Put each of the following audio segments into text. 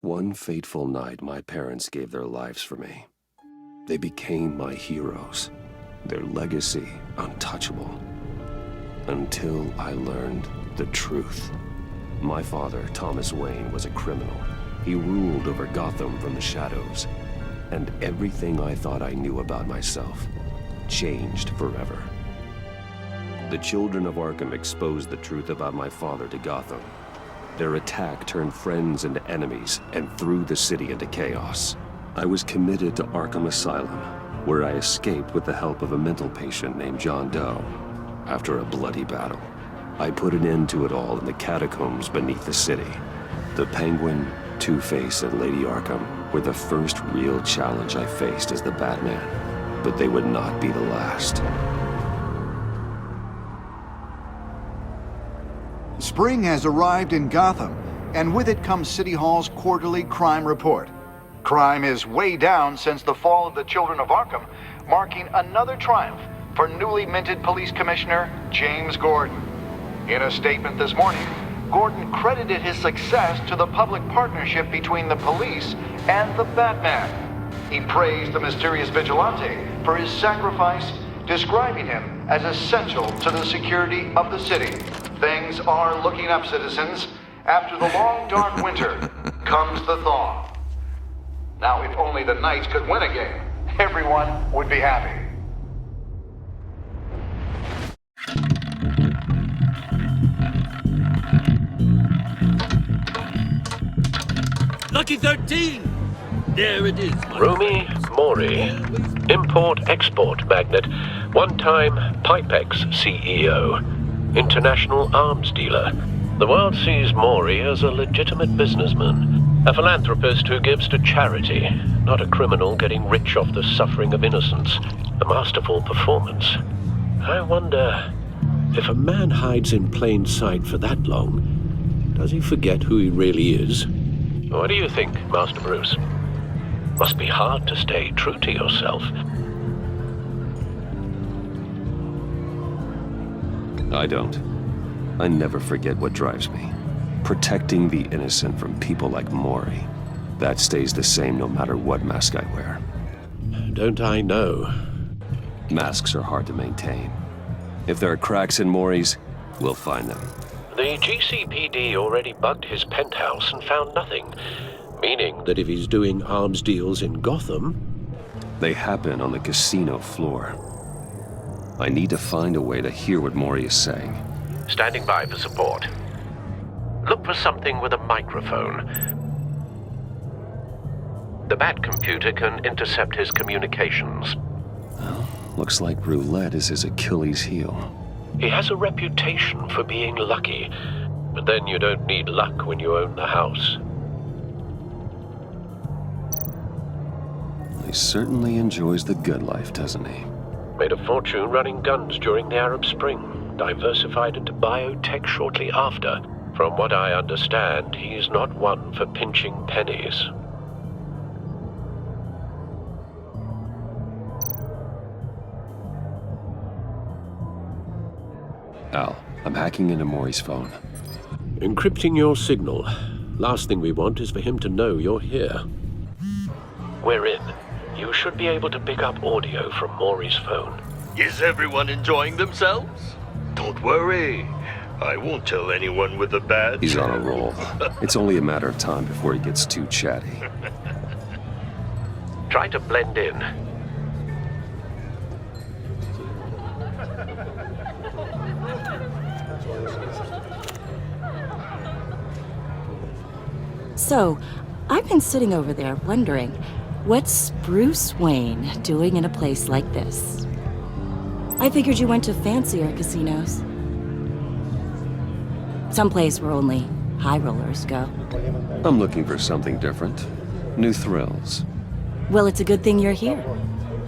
One fateful night, my parents gave their lives for me. They became my heroes, their legacy untouchable. Until I learned the truth. My father, Thomas Wayne, was a criminal. He ruled over Gotham from the shadows. And everything I thought I knew about myself changed forever. The children of Arkham exposed the truth about my father to Gotham. Their attack turned friends into enemies and threw the city into chaos. I was committed to Arkham Asylum, where I escaped with the help of a mental patient named John Doe. After a bloody battle, I put an end to it all in the catacombs beneath the city. The Penguin, Two-Face, and Lady Arkham were the first real challenge I faced as the Batman, but they would not be the last. Spring has arrived in Gotham, and with it comes City Hall's quarterly crime report. Crime is way down since the fall of the Children of Arkham, marking another triumph for newly minted Police Commissioner James Gordon. In a statement this morning, Gordon credited his success to the public partnership between the police and the Batman. He praised the mysterious vigilante for his sacrifice, describing him as essential to the security of the city. Things are looking up, citizens. After the long, dark winter comes the thaw. Now, if only the Knights could win a game, everyone would be happy. Lucky 13! There it is. Rumi Mori, import-export magnate, one-time Pipex CEO, international arms dealer. The world sees Mori as a legitimate businessman, a philanthropist who gives to charity, not a criminal getting rich off the suffering of innocence. A masterful performance. I wonder, if a man hides in plain sight for that long, does he forget who he really is? What do you think, Master Bruce? Must be hard to stay true to yourself. I don't. I never forget what drives me. Protecting the innocent from people like Mori. That stays the same no matter what mask I wear. Don't I know? Masks are hard to maintain. If there are cracks in Mori's, we'll find them. The GCPD already bugged his penthouse and found nothing. Meaning that if he's doing arms deals in Gotham... They happen on the casino floor. I need to find a way to hear what Mori is saying. Standing by for support. Look for something with a microphone. The Bat computer can intercept his communications. Well, looks like roulette is his Achilles heel. He has a reputation for being lucky, but then you don't need luck when you own the house. He certainly enjoys the good life, doesn't he? Made a fortune running guns during the Arab Spring, diversified into biotech shortly after. From what I understand, he's not one for pinching pennies. Al, I'm hacking into Mori's phone. Encrypting your signal. Last thing we want is for him to know you're here. We're in. You should be able to pick up audio from Mori's phone. Is everyone enjoying themselves? Don't worry. I won't tell anyone with a badge. He's on a roll. It's only a matter of time before he gets too chatty. Try to blend in. So, I've been sitting over there wondering, what's Bruce Wayne doing in a place like this? I figured you went to fancier casinos. Someplace where only high rollers go. I'm looking for something different. New thrills. Well, it's a good thing you're here.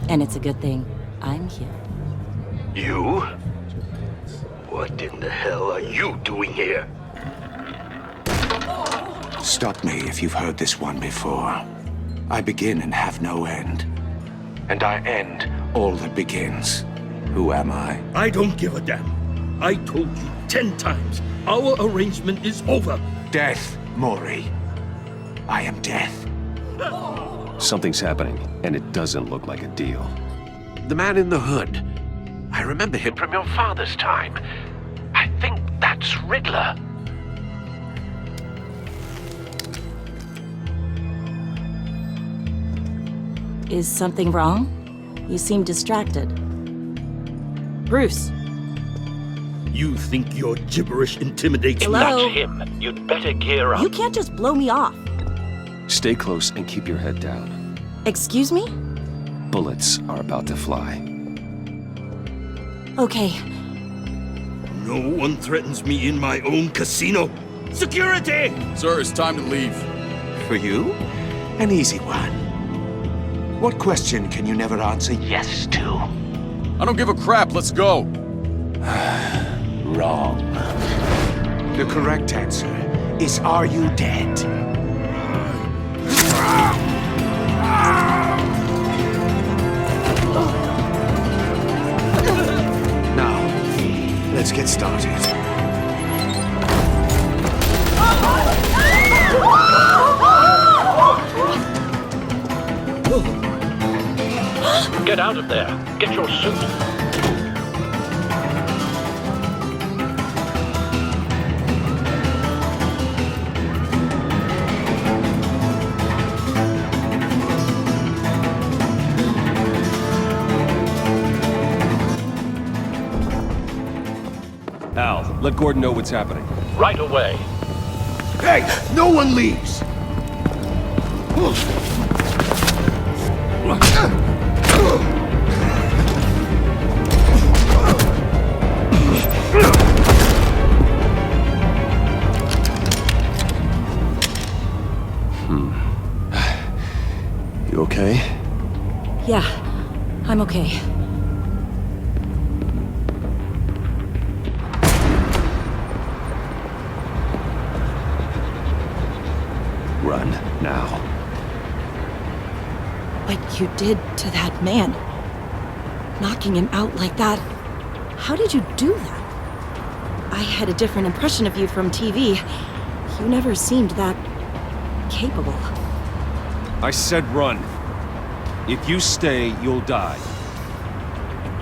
And it's a good thing I'm here. You? What in the hell are you doing here? Stop me if you've heard this one before. I begin and have no end. And I end all that begins. Who am I? I don't give a damn. I told you 10 times. Our arrangement is over. Death, Mori. I am death. Something's happening, and it doesn't look like a deal. The man in the hood. I remember him from your father's time. I think that's Riddler. Is something wrong? You seem distracted. Bruce. You think your gibberish intimidates me? Hello? That's him. You'd better gear up. You can't just blow me off. Stay close and keep your head down. Excuse me? Bullets are about to fly. Okay. No one threatens me in my own casino. Security! Sir, it's time to leave. For you? An easy one. What question can you never answer yes to? I don't give a crap, let's go. Wrong. The correct answer is, are you dead? Now, let's get started. Get out of there. Get your suit. Al, let Gordon know what's happening. Right away. Hey, no one leaves! You okay? Yeah, I'm okay. Run, now. What you did to that man. Knocking him out like that. How did you do that? I had a different impression of you from TV. You never seemed that capable. I said run. If you stay, you'll die.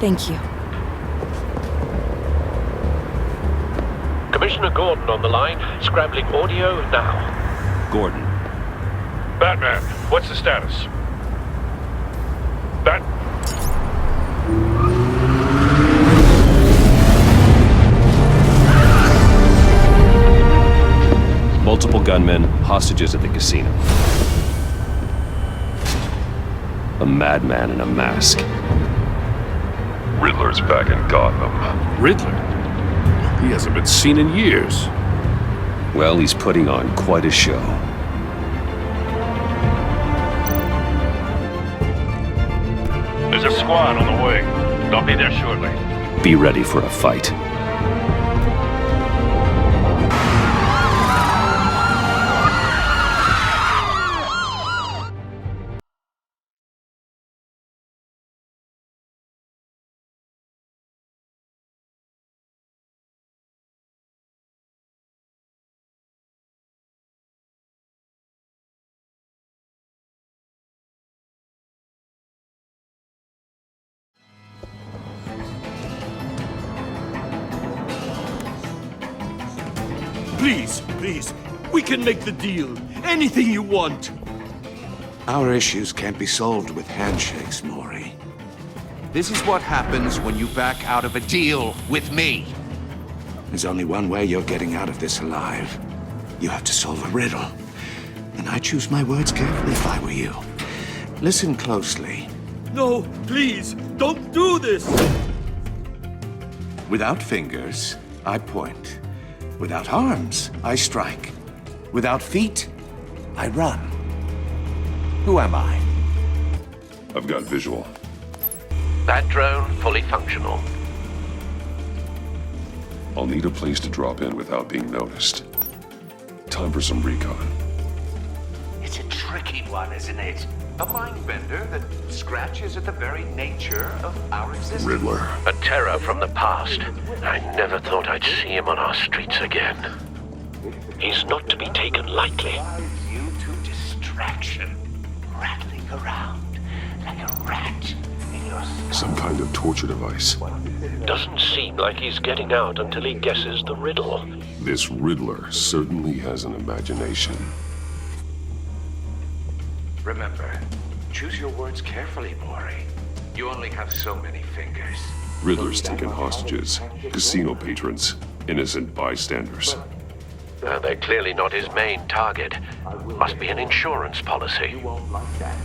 Thank you. Commissioner Gordon on the line. Scrambling audio now. Gordon. Batman, what's the status? Multiple gunmen, hostages at the casino. A madman in a mask. Riddler's back in Gotham. Riddler? He hasn't been seen in years. Well, he's putting on quite a show. There's a squad on the way. They'll be there shortly. Be ready for a fight. Please, please. We can make the deal. Anything you want. Our issues can't be solved with handshakes, Maury. This is what happens when you back out of a deal with me. There's only one way you're getting out of this alive. You have to solve a riddle. And I choose my words carefully if I were you. Listen closely. No, please, don't do this. Without fingers, I point. Without arms, I strike. Without feet, I run. Who am I? I've got visual. That drone fully functional. I'll need a place to drop in without being noticed. Time for some recon. It's a tricky one, isn't it? A mind bender that scratches at the very nature of our existence. Riddler. A terror from the past. I never thought I'd see him on our streets again. He's not to be taken lightly. You to distraction. Rattling around like a rat in your skull. Some kind of torture device. Doesn't seem like he's getting out until he guesses the riddle. This Riddler certainly has an imagination. Remember, choose your words carefully, Maury. You only have so many fingers. Riddler's taken hostages, casino patrons, innocent bystanders. They're clearly not his main target. Must be an insurance policy. You won't like that.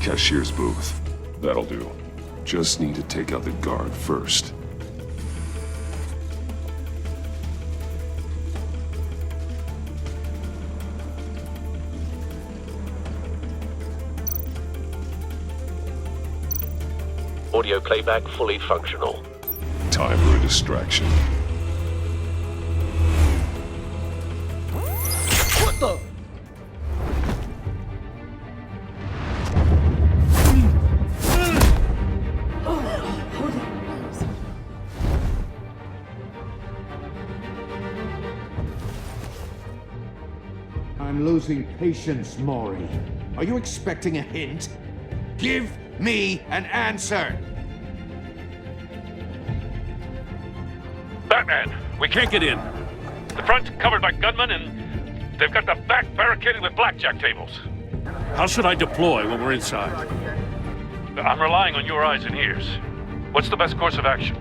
Cashier's booth. That'll do. Just need to take out the guard first. Audio playback fully functional. Time for a distraction. What the? I'm losing patience, Maury. Are you expecting a hint? Give me an answer! Batman, we can't get in. The front's covered by gunmen, and they've got the back barricaded with blackjack tables. How should I deploy when we're inside? I'm relying on your eyes and ears. What's the best course of action?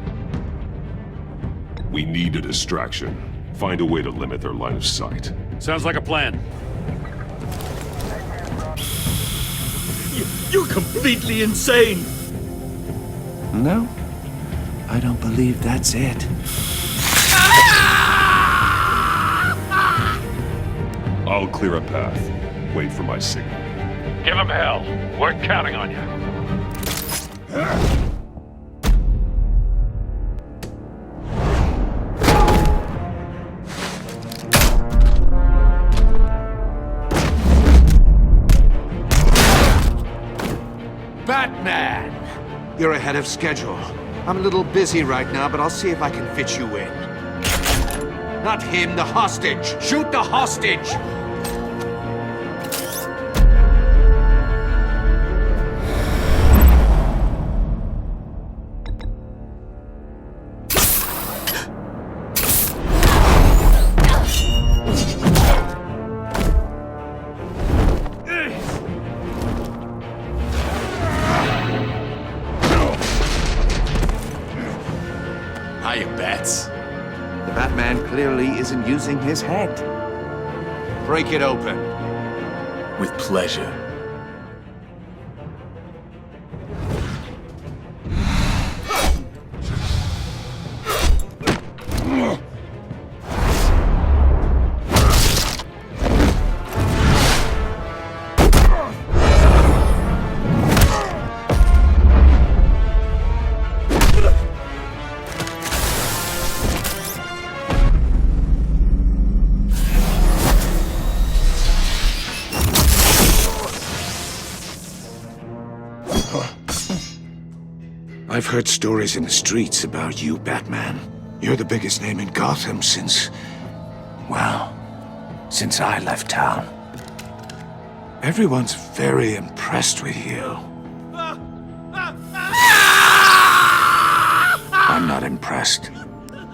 We need a distraction. Find a way to limit their line of sight. Sounds like a plan. You're completely insane! No, I don't believe that's it. I'll clear a path. Wait for my signal. Give him hell. We're counting on you. Batman! You're ahead of schedule. I'm a little busy right now, but I'll see if I can fit you in. Not him, the hostage! Shoot the hostage! Hiya, Bats. The Batman clearly isn't using his head. Break it open. With pleasure. I've heard stories in the streets about you, Batman. You're the biggest name in Gotham since I left town. Everyone's very impressed with you. I'm not impressed.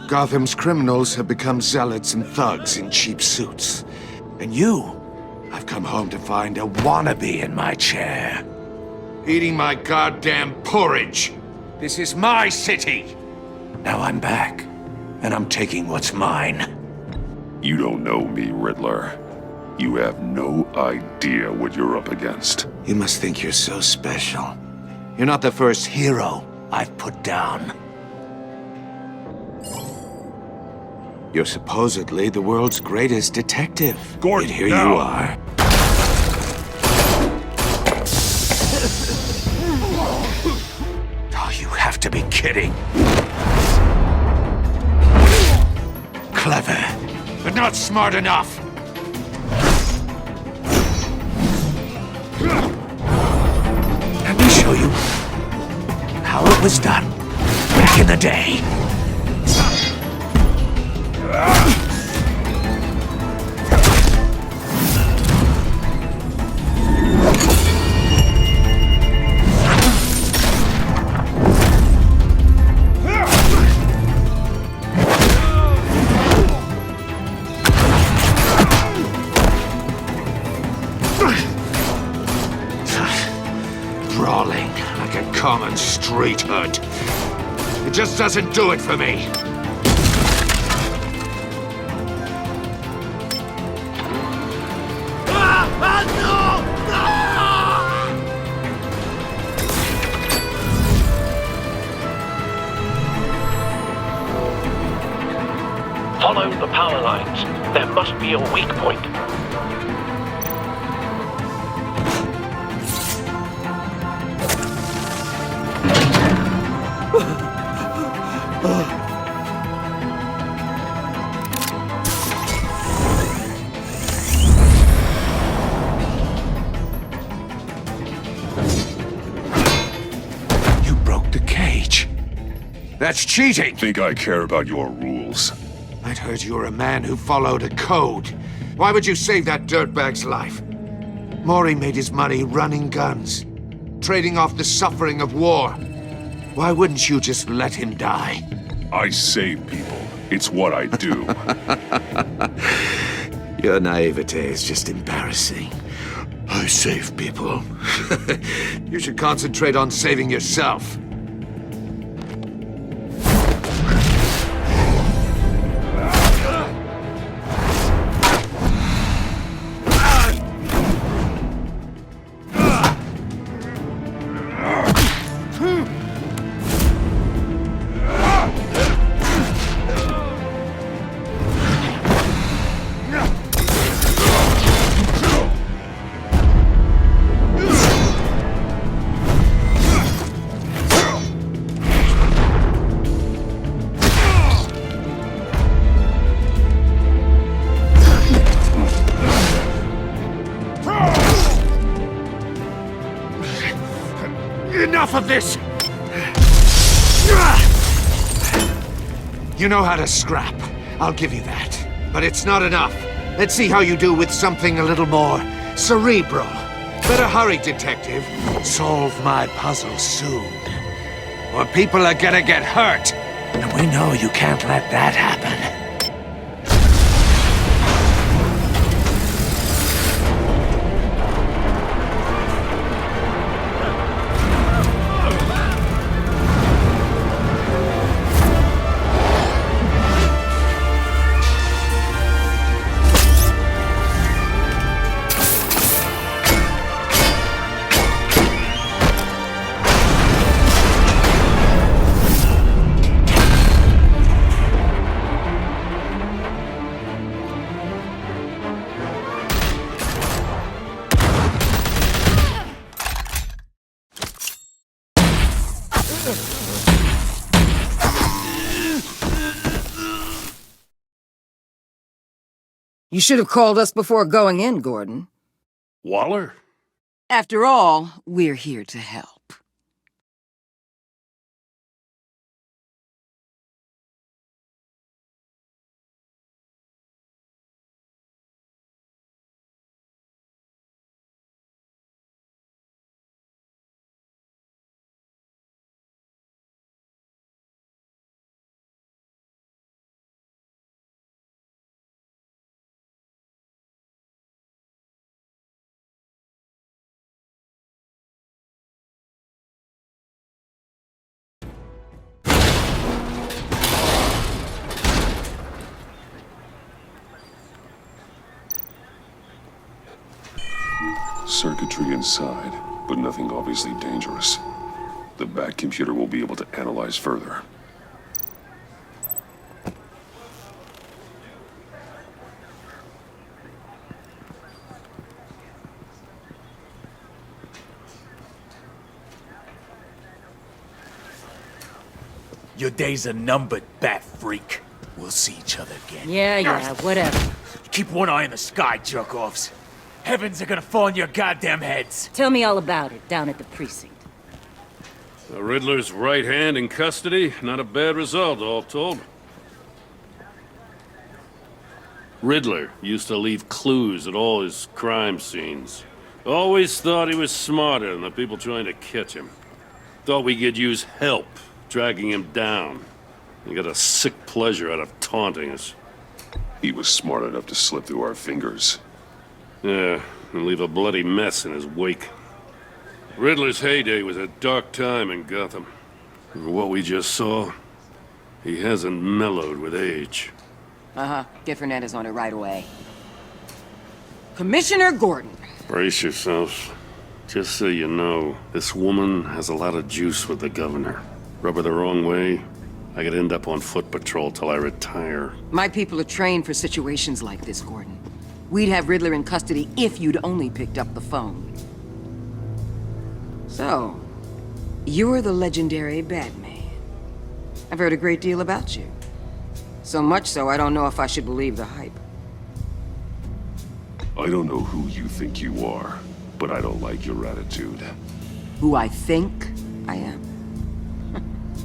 Gotham's criminals have become zealots and thugs in cheap suits. And I've come home to find a wannabe in my chair. Eating my goddamn porridge. This is my city. Now I'm back, and I'm taking what's mine. You don't know me, Riddler. You have no idea what you're up against. You must think you're so special. You're not the first hero I've put down. You're supposedly the world's greatest detective. Gordon, Yet here now. you are. Oh, you have to be kidding. Clever, but not smart enough. show you how it was done back in the day. Brawling like a common street hood. It just doesn't do it for me. Follow the power lines. There must be a weak point. You broke the cage. That's cheating! Think I care about your rules? I'd heard you were a man who followed a code. Why would you save that dirtbag's life? Maury made his money running guns, trading off the suffering of war. Why wouldn't you just let him die? I save people. It's what I do. Your naivete is just embarrassing. I save people. You should concentrate on saving yourself. Enough of this! You know how to scrap. I'll give you that. But it's not enough. Let's see how you do with something a little more cerebral. Better hurry, detective. Solve my puzzle soon. Or people are gonna get hurt. And we know you can't let that happen. You should have called us before going in, Gordon. Waller? After all, we're here to help. Circuitry inside, but nothing obviously dangerous. The back computer will be able to analyze further. Your days are numbered, bat freak. We'll see each other again. Yeah, whatever. Keep one eye in the sky, jerk-offs. Heavens are gonna fall on your goddamn heads. Tell me all about it down at the precinct. The Riddler's right hand in custody, not a bad result, all told. Riddler used to leave clues at all his crime scenes. Always thought he was smarter than the people trying to catch him. Thought we could use help dragging him down. He got a sick pleasure out of taunting us. He was smart enough to slip through our fingers. Yeah, and leave a bloody mess in his wake. Riddler's heyday was a dark time in Gotham. For what we just saw, he hasn't mellowed with age. Uh-huh. Get Fernandez on it right away. Commissioner Gordon. Brace yourselves. Just so you know, this woman has a lot of juice with the governor. Rub her the wrong way, I could end up on foot patrol till I retire. My people are trained for situations like this, Gordon. We'd have Riddler in custody if you'd only picked up the phone. So, you're the legendary Batman. I've heard a great deal about you. So much so, I don't know if I should believe the hype. I don't know who you think you are, but I don't like your attitude. Who I think I am?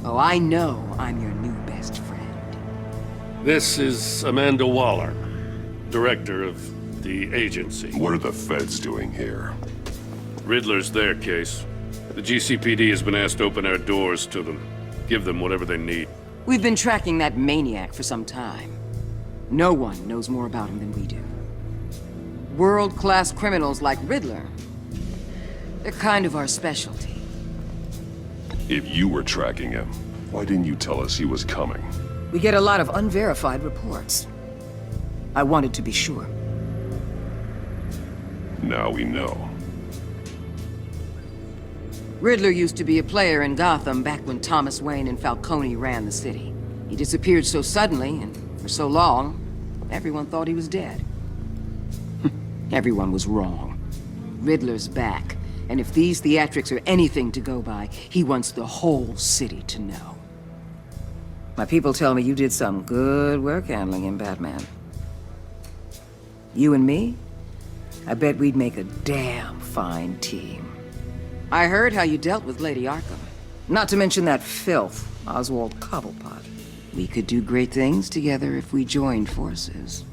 Oh, I know I'm your new best friend. This is Amanda Waller, director of the agency. What are the feds doing here? Riddler's their case. The GCPD has been asked to open our doors to them. Give them whatever they need. We've been tracking that maniac for some time. No one knows more about him than we do. World-class criminals like Riddler, they're kind of our specialty. If you were tracking him, why didn't you tell us he was coming? We get a lot of unverified reports. I wanted to be sure. Now we know. Riddler used to be a player in Gotham back when Thomas Wayne and Falcone ran the city. He disappeared so suddenly and for so long, everyone thought he was dead. Everyone was wrong. Riddler's back, and if these theatrics are anything to go by, he wants the whole city to know. My people tell me you did some good work handling him, Batman. You and me? I bet we'd make a damn fine team. I heard how you dealt with Lady Arkham. Not to mention that filth, Oswald Cobblepot. We could do great things together if we joined forces.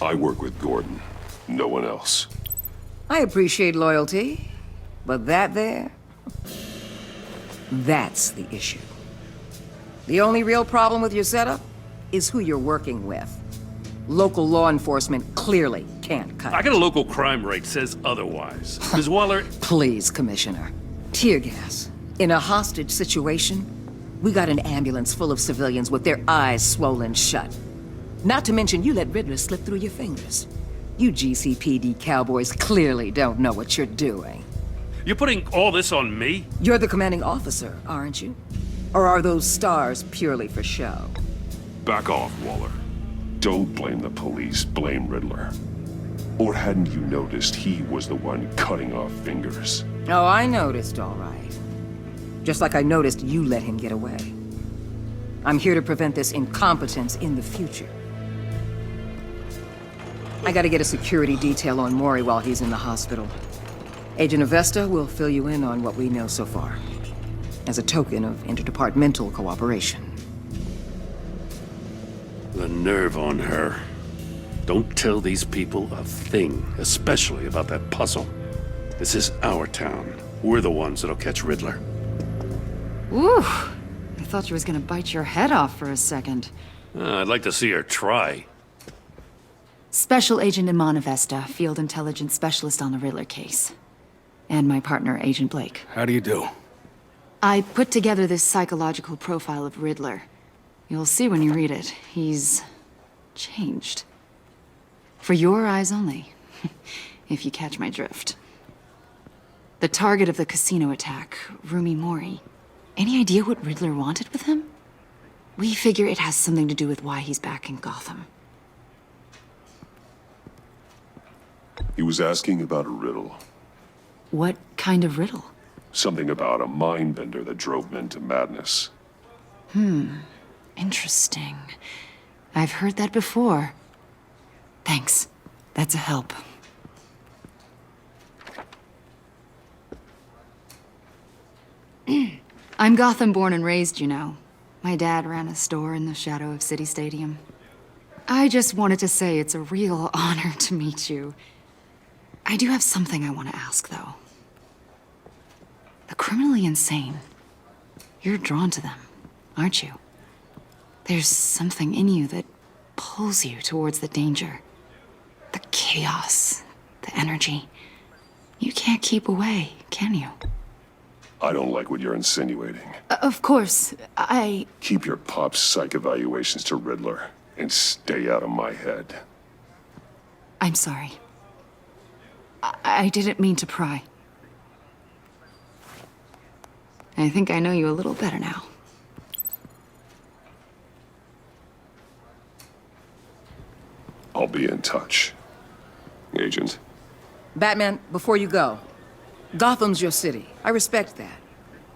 I work with Gordon. No one else. I appreciate loyalty, but that there... that's the issue. The only real problem with your setup is who you're working with. Local law enforcement clearly can't cut I got a local crime rate says otherwise. Ms. Waller... Please, Commissioner. Tear gas. In a hostage situation, we got an ambulance full of civilians with their eyes swollen shut. Not to mention you let Riddler slip through your fingers. You GCPD cowboys clearly don't know what you're doing. You're putting all this on me? You're the commanding officer, aren't you? Or are those stars purely for show? Back off, Waller. Don't blame the police, blame Riddler. Or hadn't you noticed he was the one cutting off fingers? Oh, I noticed, all right. Just like I noticed you let him get away. I'm here to prevent this incompetence in the future. I gotta get a security detail on Mori while he's in the hospital. Agent Avesta will fill you in on what we know so far, as a token of interdepartmental cooperation. The nerve on her. Don't tell these people a thing, especially about that puzzle. This is our town. We're the ones that'll catch Riddler. Ooh, I thought you was gonna bite your head off for a second. I'd like to see her try. Special Agent Iman Avesta, Field Intelligence Specialist on the Riddler case. And my partner, Agent Blake. How do you do? I put together this psychological profile of Riddler. You'll see when you read it. He's... changed. For your eyes only, if you catch my drift. The target of the casino attack, Rumi Mori. Any idea what Riddler wanted with him? We figure it has something to do with why he's back in Gotham. He was asking about a riddle. What kind of riddle? Something about a mind bender that drove men to madness. Interesting. I've heard that before. Thanks. That's a help. I'm Gotham born and raised, you know. My dad ran a store in the shadow of City Stadium. I just wanted to say it's a real honor to meet you. I do have something I want to ask, though. The criminally insane. You're drawn to them, aren't you? There's something in you that pulls you towards the danger. The chaos, the energy. You can't keep away, can you? I don't like what you're insinuating. Of course, Keep your pop psych evaluations to Riddler and stay out of my head. I'm sorry. I didn't mean to pry. I think I know you a little better now. I'll be in touch. Agent. Batman, before you go, Gotham's your city. I respect that.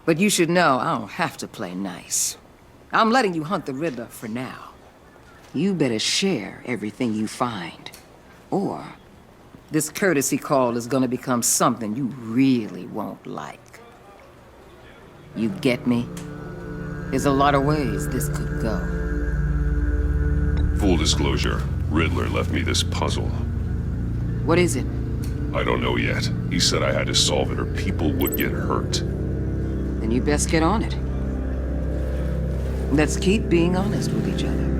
But you should know I don't have to play nice. I'm letting you hunt the Riddler for now. You better share everything you find. Or this courtesy call is gonna become something you really won't like. You get me? There's a lot of ways this could go. Full disclosure, Riddler left me this puzzle. What is it? I don't know yet. He said I had to solve it or people would get hurt. Then you best get on it. Let's keep being honest with each other.